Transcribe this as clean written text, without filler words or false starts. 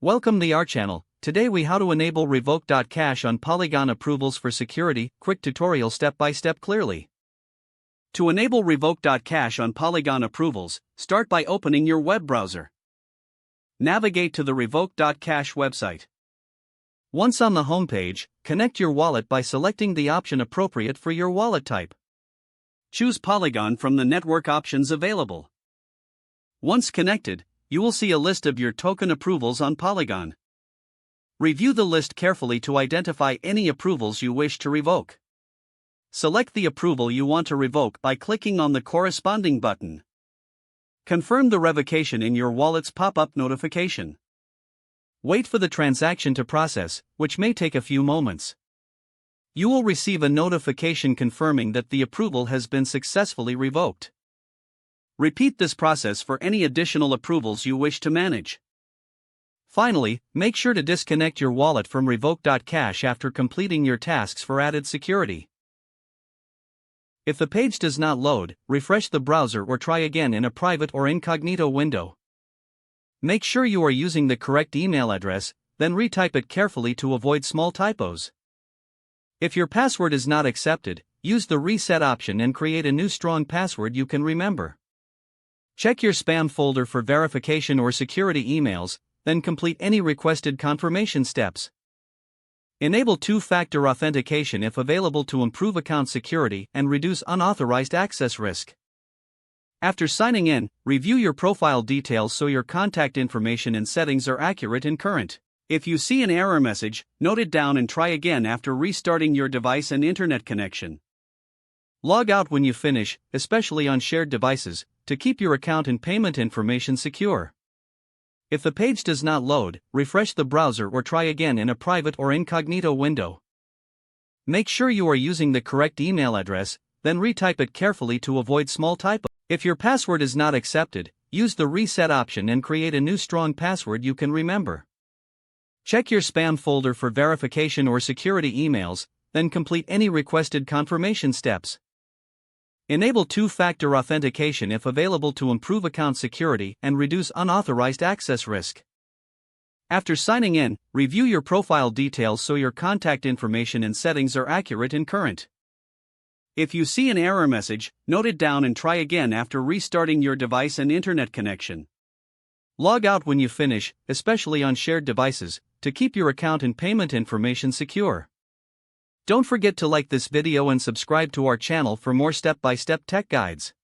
Welcome to our channel. Today we how to enable revoke.cash on Polygon approvals for security. Quick tutorial step by step clearly. To enable revoke.cash on Polygon approvals, start by opening your web browser. Navigate to the revoke.cash website. Once on the homepage, connect your wallet by selecting the option appropriate for your wallet type. Choose Polygon from the network options available. Once connected, you will see a list of your token approvals on Polygon. Review the list carefully to identify any approvals you wish to revoke. Select the approval you want to revoke by clicking on the corresponding button. Confirm the revocation in your wallet's pop-up notification. Wait for the transaction to process, which may take a few moments. You will receive a notification confirming that the approval has been successfully revoked. Repeat this process for any additional approvals you wish to manage. Finally, make sure to disconnect your wallet from revoke.cash after completing your tasks for added security. If the page does not load, refresh the browser or try again in a private or incognito window. Make sure you are using the correct email address, then retype it carefully to avoid small typos. If your password is not accepted, use the reset option and create a new strong password you can remember. Check your spam folder for verification or security emails, then complete any requested confirmation steps. Enable two-factor authentication if available to improve account security and reduce unauthorized access risk. After signing in, review your profile details so your contact information and settings are accurate and current. If you see an error message, note it down and try again after restarting your device and internet connection. Log out when you finish, especially on shared devices, to keep your account and payment information secure. If the page does not load, refresh the browser or try again in a private or incognito window. Make sure you are using the correct email address, then retype it carefully to avoid small typos. If your password is not accepted, use the reset option and create a new strong password you can remember. Check your spam folder for verification or security emails, then complete any requested confirmation steps. Enable two-factor authentication if available to improve account security and reduce unauthorized access risk. After signing in, review your profile details so your contact information and settings are accurate and current. If you see an error message, note it down and try again after restarting your device and internet connection. Log out when you finish, especially on shared devices, to keep your account and payment information secure. Don't forget to like this video and subscribe to our channel for more step-by-step tech guides.